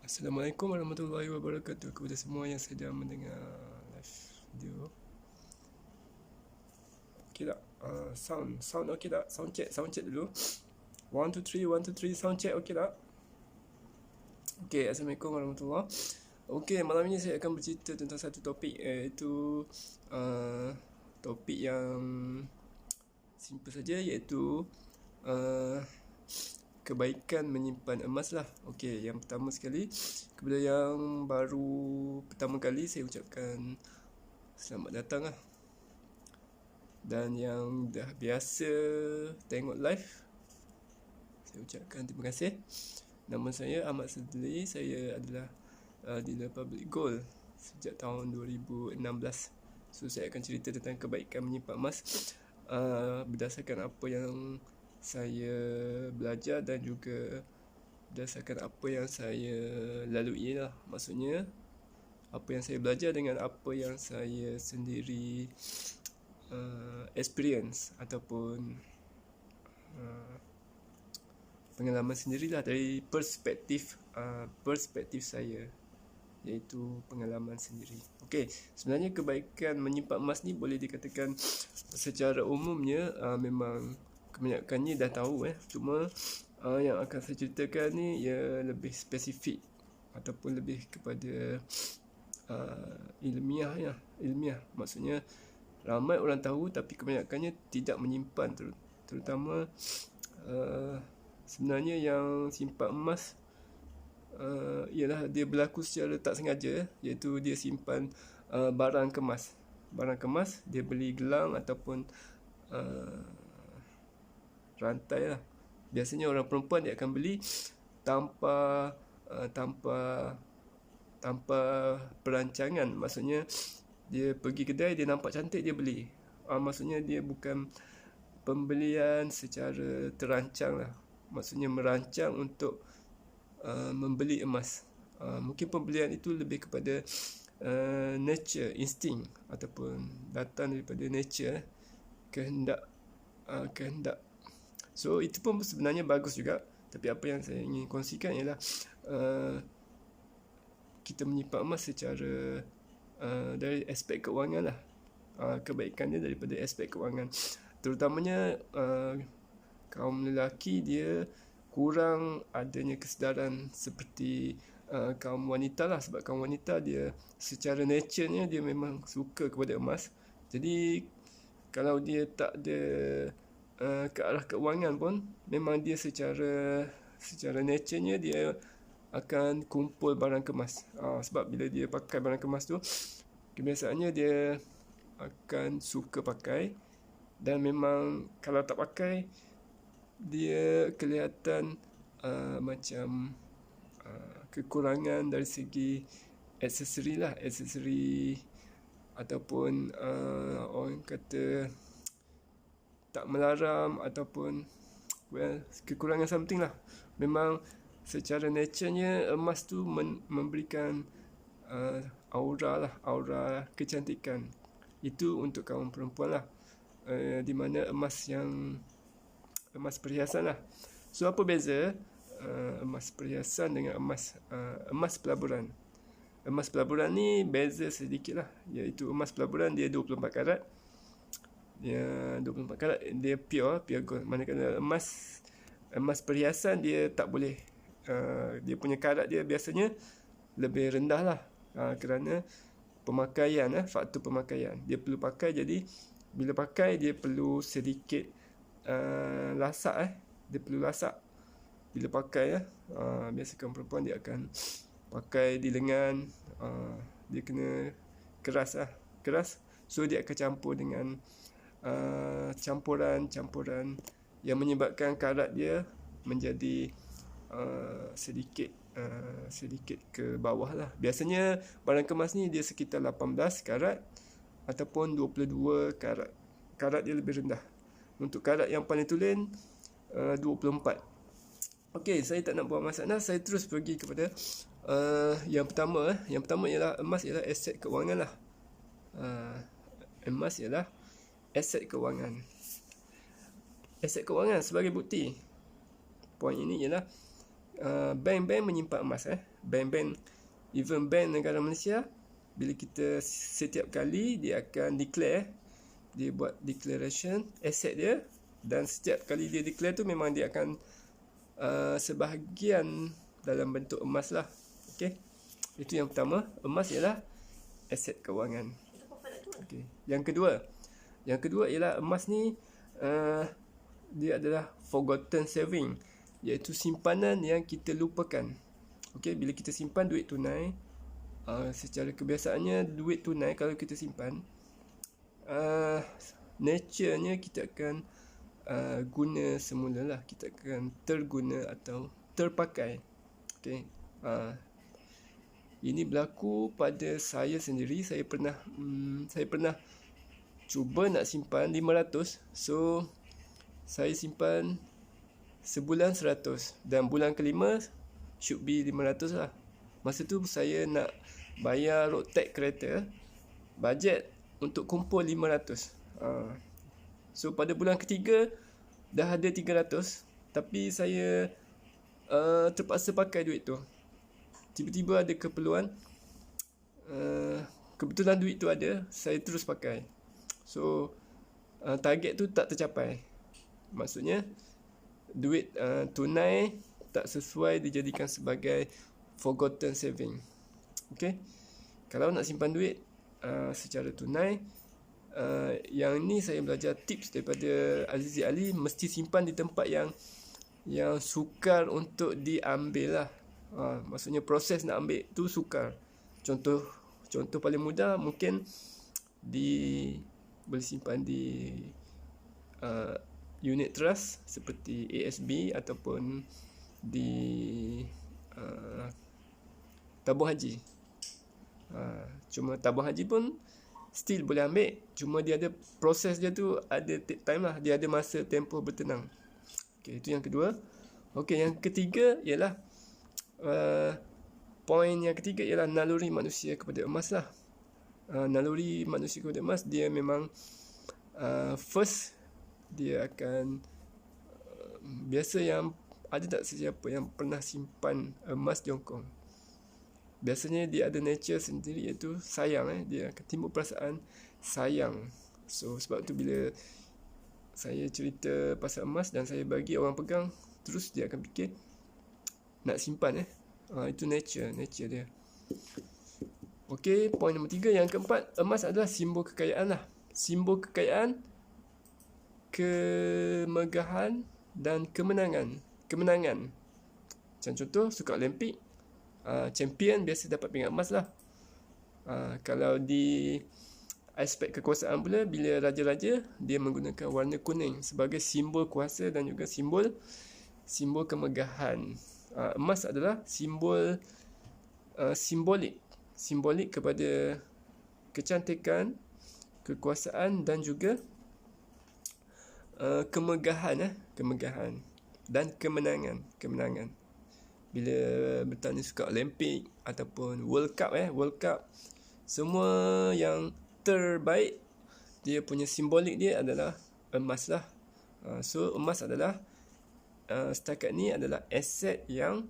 Assalamualaikum warahmatullahi wabarakatuh kepada semua yang sedang mendengar live video. Okey tak? Sound okey tak? Sound check dulu. 1 2 3 1 2 3 sound check okey tak? Okey, Assalamualaikum warahmatullahi. Okey, malam ini saya akan bercerita tentang satu topik, iaitu topik yang simple saja, iaitu kebaikan menyimpan emas lah. Okey, yang pertama sekali, kepada yang baru pertama kali, saya ucapkan selamat datang lah. Dan yang dah biasa tengok live, saya ucapkan terima kasih. Nama saya Ahmad Sadli. Saya adalah dealer public gold sejak tahun 2016. So saya akan cerita tentang kebaikan menyimpan emas berdasarkan apa yang saya belajar dan juga berdasarkan apa yang saya lalui lah. Maksudnya apa yang saya belajar dengan apa yang saya sendiri experience ataupun pengalaman sendirilah dari perspektif saya, iaitu pengalaman sendiri. Okey, sebenarnya kebaikan menyimpan emas ni boleh dikatakan secara umumnya memang kebanyakannya dah tahu cuma yang akan saya ceritakan ni ia lebih spesifik ataupun lebih kepada ilmiah. Maksudnya ramai orang tahu tapi kebanyakannya tidak menyimpan, terutama sebenarnya yang simpan emas ialah dia berlaku secara tak sengaja, iaitu dia simpan barang kemas, dia beli gelang ataupun rantai lah. Biasanya orang perempuan dia akan beli tanpa perancangan. Maksudnya dia pergi kedai, dia nampak cantik, dia beli. Maksudnya dia bukan pembelian secara terancang lah. Maksudnya merancang untuk membeli emas. Mungkin pembelian itu lebih kepada nature, insting, ataupun datang daripada nature, kehendak. So itu pun sebenarnya bagus juga. Tapi apa yang saya ingin kongsikan ialah kita menyimpan emas secara dari aspek kewangan lah. Kebaikannya daripada aspek kewangan. Terutamanya kaum lelaki dia kurang adanya kesedaran seperti kaum wanita lah. Sebab kaum wanita dia secara nature-nya dia memang suka kepada emas. Jadi kalau dia tak ada ke arah keuangan pun, memang dia secara nature-nya dia akan kumpul barang kemas. Sebab bila dia pakai barang kemas tu, kebiasaannya dia akan suka pakai. Dan memang kalau tak pakai, dia kelihatan macam kekurangan dari segi aksesori ataupun orang kata tak melaram ataupun kekurangan something lah. Memang secara nature-nya emas tu memberikan aura kecantikan. Itu untuk kaum perempuan lah. Di mana emas perhiasan lah. So apa beza emas perhiasan dengan emas pelaburan? Emas pelaburan ni beza sedikit lah, iaitu emas pelaburan dia 24 karat. Dia 24 karat, dia pure gold. Manakala emas perhiasan dia tak boleh, dia punya karat dia biasanya lebih rendah lah, kerana pemakaian, faktor pemakaian. Dia perlu pakai, jadi bila pakai dia perlu sedikit lasak. Dia perlu lasak bila pakai. Biasakan perempuan dia akan pakai di lengan, dia kena keras. So dia akan campur dengan campuran yang menyebabkan karat dia menjadi sedikit ke bawah lah. Biasanya barang kemas ni dia sekitar 18 karat ataupun 22 karat. Karat dia lebih rendah. Untuk karat yang paling tulen 24. Okey, saya tak nak buang masa. Saya terus pergi kepada yang pertama. Yang pertama ialah emas ialah aset kewangan lah. Emas ialah aset kewangan. Aset kewangan sebagai bukti. Poin ini ialah bank-bank menyimpan emas. Bank-bank, even bank negara Malaysia, bila kita setiap kali dia akan declare, dia buat declaration aset dia, dan setiap kali dia declare tu memang dia akan sebahagian dalam bentuk emas lah. Okay, itu yang pertama. Emas ialah aset kewangan. Okay. Yang kedua ialah emas ni dia adalah forgotten saving, iaitu simpanan yang kita lupakan. Okay, bila kita simpan duit tunai, secara kebiasaannya duit tunai kalau kita simpan, nature-nya kita akan guna semula lah, kita akan terguna atau terpakai. Okay. Ini berlaku pada saya sendiri. Saya pernah cuba nak simpan 500. So saya simpan sebulan 100, dan bulan kelima should be 500 lah. Masa tu saya nak bayar road tax kereta, bajet untuk kumpul 500. So pada bulan ketiga dah ada 300, tapi saya terpaksa pakai duit tu. Tiba-tiba ada keperluan, kebetulan duit tu ada, saya terus pakai. So target tu tak tercapai. Maksudnya duit tunai tak sesuai dijadikan sebagai forgotten saving. Okay, kalau nak simpan duit secara tunai, yang ni saya belajar tips daripada Azizi Ali, mesti simpan di tempat yang sukar untuk diambil lah. Maksudnya proses nak ambil tu sukar. Contoh paling mudah mungkin boleh simpan di unit trust seperti ASB, ataupun di tabung haji. Cuma tabung haji pun still boleh ambil, cuma dia ada proses dia tu, ada take time lah, dia ada masa tempoh bertenang. Okay, itu yang kedua. Okay, yang ketiga ialah poin yang ketiga ialah naluri manusia kepada emas lah. Naluri manusia kepada emas, dia memang first dia akan biasa yang ada tak sesiapa yang pernah simpan emas di Hong Kong, biasanya dia ada nature sendiri, iaitu sayang. Dia akan timbul perasaan sayang. So sebab tu bila saya cerita pasal emas dan saya bagi orang pegang, terus dia akan fikir nak simpan. Itu nature dia. Okey, poin nombor 3. Yang keempat, emas adalah simbol kekayaan lah. Simbol kekayaan, kemegahan dan kemenangan. Macam contoh sukan Olimpik, champion biasa dapat pingat emas lah. Kalau di aspek kekuasaan pula, bila raja-raja, dia menggunakan warna kuning sebagai simbol kuasa dan juga simbol kemegahan. Emas adalah simbol simbolik kepada kecantikan, kekuasaan dan juga kemegahan dan kemenangan. Bila bertanya sukan Olimpik ataupun World Cup, semua yang terbaik, dia punya simbolik dia adalah emas lah. So emas adalah setakat ni adalah aset yang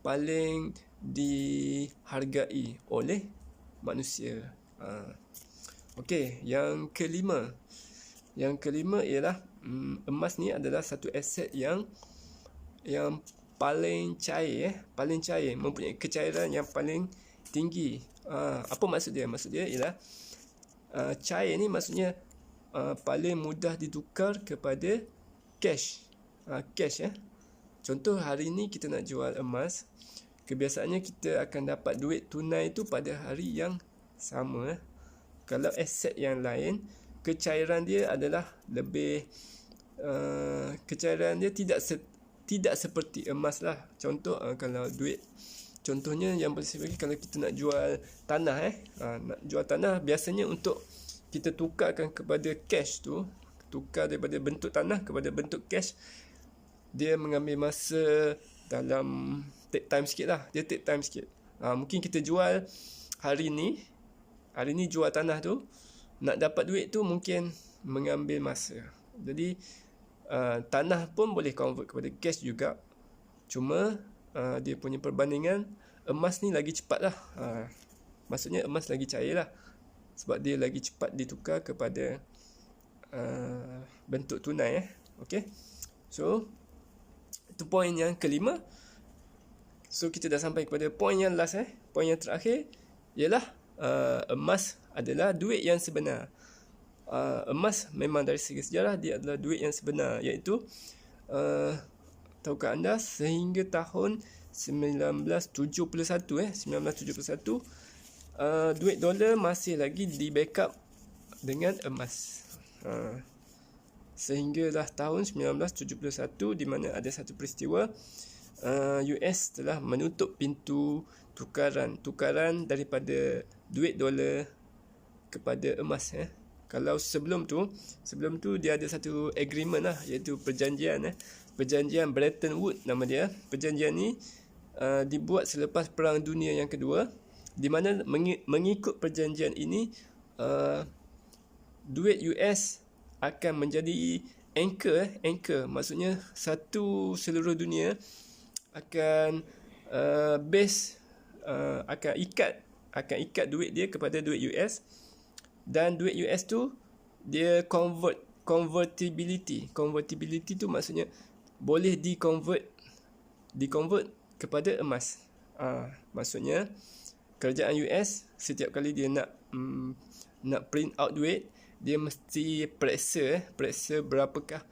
paling dihargai oleh manusia. Okey, yang kelima ialah emas ni adalah satu aset yang paling cair, mempunyai kecairan yang paling tinggi. Apa maksud dia? Maksud dia ialah cair ni maksudnya paling mudah ditukar kepada cash. Contoh hari ni kita nak jual emas, kebiasaannya kita akan dapat duit tunai tu pada hari yang sama. Kalau aset yang lain, kecairan dia adalah lebih kecairan dia tidak seperti emas lah. Contoh kalau duit, contohnya yang paling sebagai, kalau kita nak jual tanah nak jual tanah, biasanya untuk kita tukarkan kepada cash tu, tukar daripada bentuk tanah kepada bentuk cash, dia mengambil masa dalam take time sikit lah. Mungkin kita jual hari ni jual tanah tu, nak dapat duit tu mungkin mengambil masa. Jadi tanah pun boleh convert kepada cash juga, cuma dia punya perbandingan, emas ni lagi cepat lah. Maksudnya emas lagi cair lah, sebab dia lagi cepat ditukar kepada bentuk tunai. Okay, so itu poin yang kelima. So kita dah sampai kepada poin yang last. Poin yang terakhir ialah emas adalah duit yang sebenar. Emas memang dari segi sejarah dia adalah duit yang sebenar, iaitu tahukah anda sehingga tahun 1971 duit dolar masih lagi di backup dengan emas. Sehinggalah tahun 1971 di mana ada satu peristiwa, US telah menutup pintu tukaran daripada duit dolar kepada emas. Kalau sebelum tu dia ada satu agreement lah, iaitu perjanjian Bretton Woods nama dia. Perjanjian ni dibuat selepas Perang Dunia yang Kedua, di mana mengikut perjanjian ini duit US akan menjadi anchor, maksudnya satu seluruh dunia akan akan ikat duit dia kepada duit US. Dan duit US tu dia convertibility tu maksudnya boleh di convert kepada emas. Maksudnya kerajaan US setiap kali dia nak print out duit, dia mesti periksa berapakah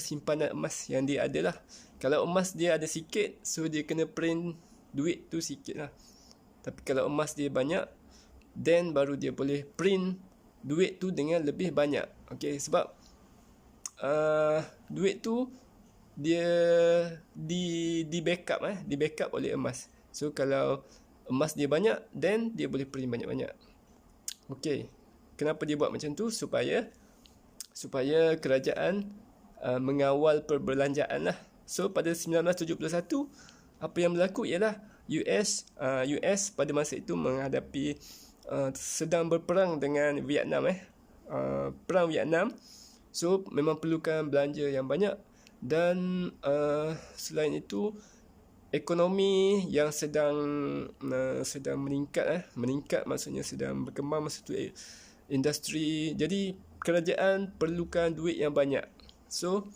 simpanan emas yang dia ada lah. Kalau emas dia ada sikit, so dia kena print duit tu sikit lah. Tapi kalau emas dia banyak, then baru dia boleh print duit tu dengan lebih banyak. Okay, sebab duit tu dia di backup oleh emas. So kalau emas dia banyak, then dia boleh print banyak-banyak. Okay, kenapa dia buat macam tu? Supaya kerajaan mengawal perbelanjaan lah. So pada 1971 apa yang berlaku ialah US pada masa itu menghadapi sedang berperang dengan Vietnam. Perang Vietnam. So memang perlukan belanja yang banyak. Dan selain itu ekonomi yang sedang meningkat maksudnya sedang berkembang masa tu industri. Jadi kerajaan perlukan duit yang banyak. So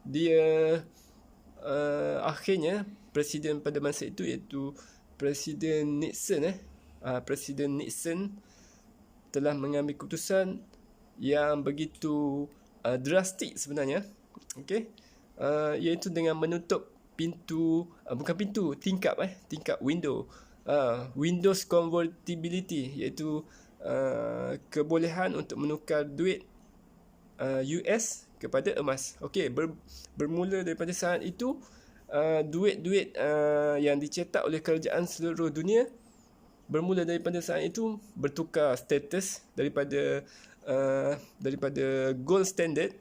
dia akhirnya presiden pada masa itu, iaitu Presiden Nixon telah mengambil keputusan yang begitu drastik sebenarnya. Okay, iaitu dengan menutup tingkap window, Windows convertibility, iaitu kebolehan untuk menukar duit US kepada emas. Okey, bermula daripada saat itu duit-duit yang dicetak oleh kerajaan seluruh dunia, bermula daripada saat itu bertukar status daripada gold standard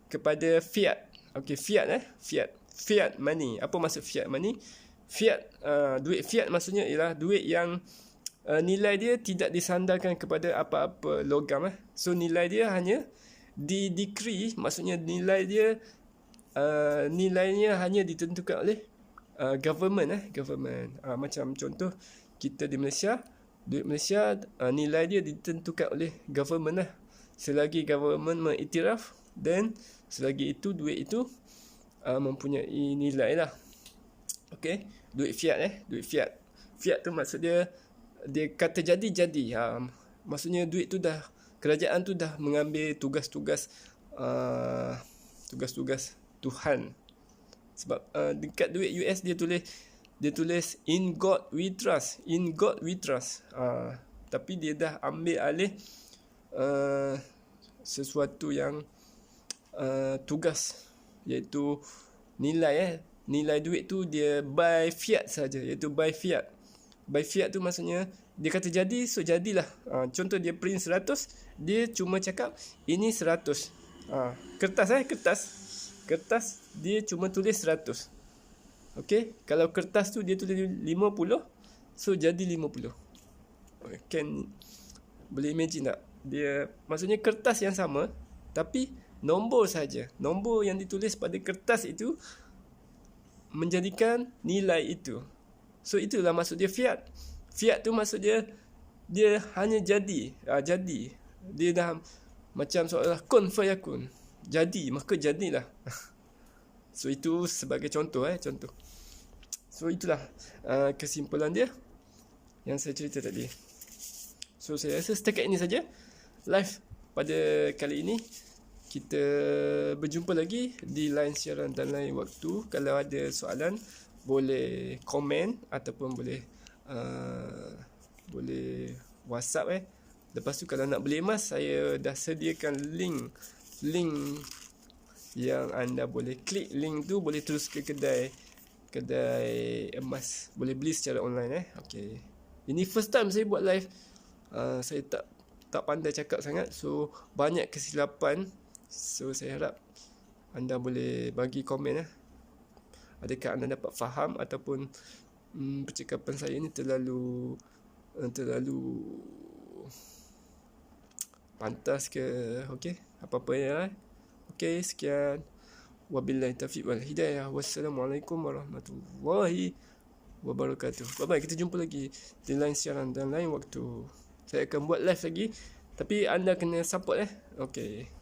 kepada fiat. Okey, fiat money. Apa maksud fiat money? Duit fiat maksudnya ialah duit yang nilai dia tidak disandarkan kepada apa-apa logam. So nilai dia hanya di-decree, maksudnya nilainya hanya ditentukan oleh government. Macam contoh kita di Malaysia, duit Malaysia nilai dia ditentukan oleh government lah. Selagi government mengiktiraf, then selagi itu duit itu mempunyai nilai lah. Okey, duit fiat Fiat tu maksud dia kata jadi. Maksudnya duit tu dah, kerajaan tu dah mengambil tugas-tugas Tuhan. Sebab dekat duit US dia tulis in God we trust. Tapi dia dah ambil alih sesuatu yang tugas, iaitu nilai duit tu dia by fiat saja, iaitu by fiat. By fiat tu maksudnya dia kata jadi, so jadilah. Contoh dia print 100, dia cuma cakap ini 100. Kertas dia cuma tulis 100. Okey, kalau kertas tu dia tulis 50, so jadi 50. Boleh imagine tak? Dia maksudnya kertas yang sama, tapi nombor saja. Nombor yang ditulis pada kertas itu menjadikan nilai itu. So itulah maksud dia fiat. Fiat tu maksud dia hanya jadi. Jadi. Dia dah macam seolah kun fayakun. Jadi, maka jadilah. So itu sebagai contoh. Contoh. So itulah kesimpulan dia yang saya cerita tadi. So saya rasa setakat ini saja live pada kali ini. Kita berjumpa lagi di lain siaran dan lain waktu. Kalau ada soalan, boleh komen ataupun boleh WhatsApp. Lepas tu kalau nak beli emas, saya dah sediakan link yang anda boleh klik. Link tu boleh terus ke kedai emas. Boleh beli secara online. Okay. Ini first time saya buat live. Saya tak pandai cakap sangat, so banyak kesilapan. So saya harap anda boleh bagi komen. Adakah anda dapat faham ataupun percakapan saya ni terlalu pantas ke? Okey, apa-apa ya. Okey, sekian. Wabillahi taufiq wal hidayah. Wassalamualaikum warahmatullahi wabarakatuh. Bye bye, kita jumpa lagi di lain siaran dan lain waktu. Saya akan buat live lagi, tapi anda kena support. Okey.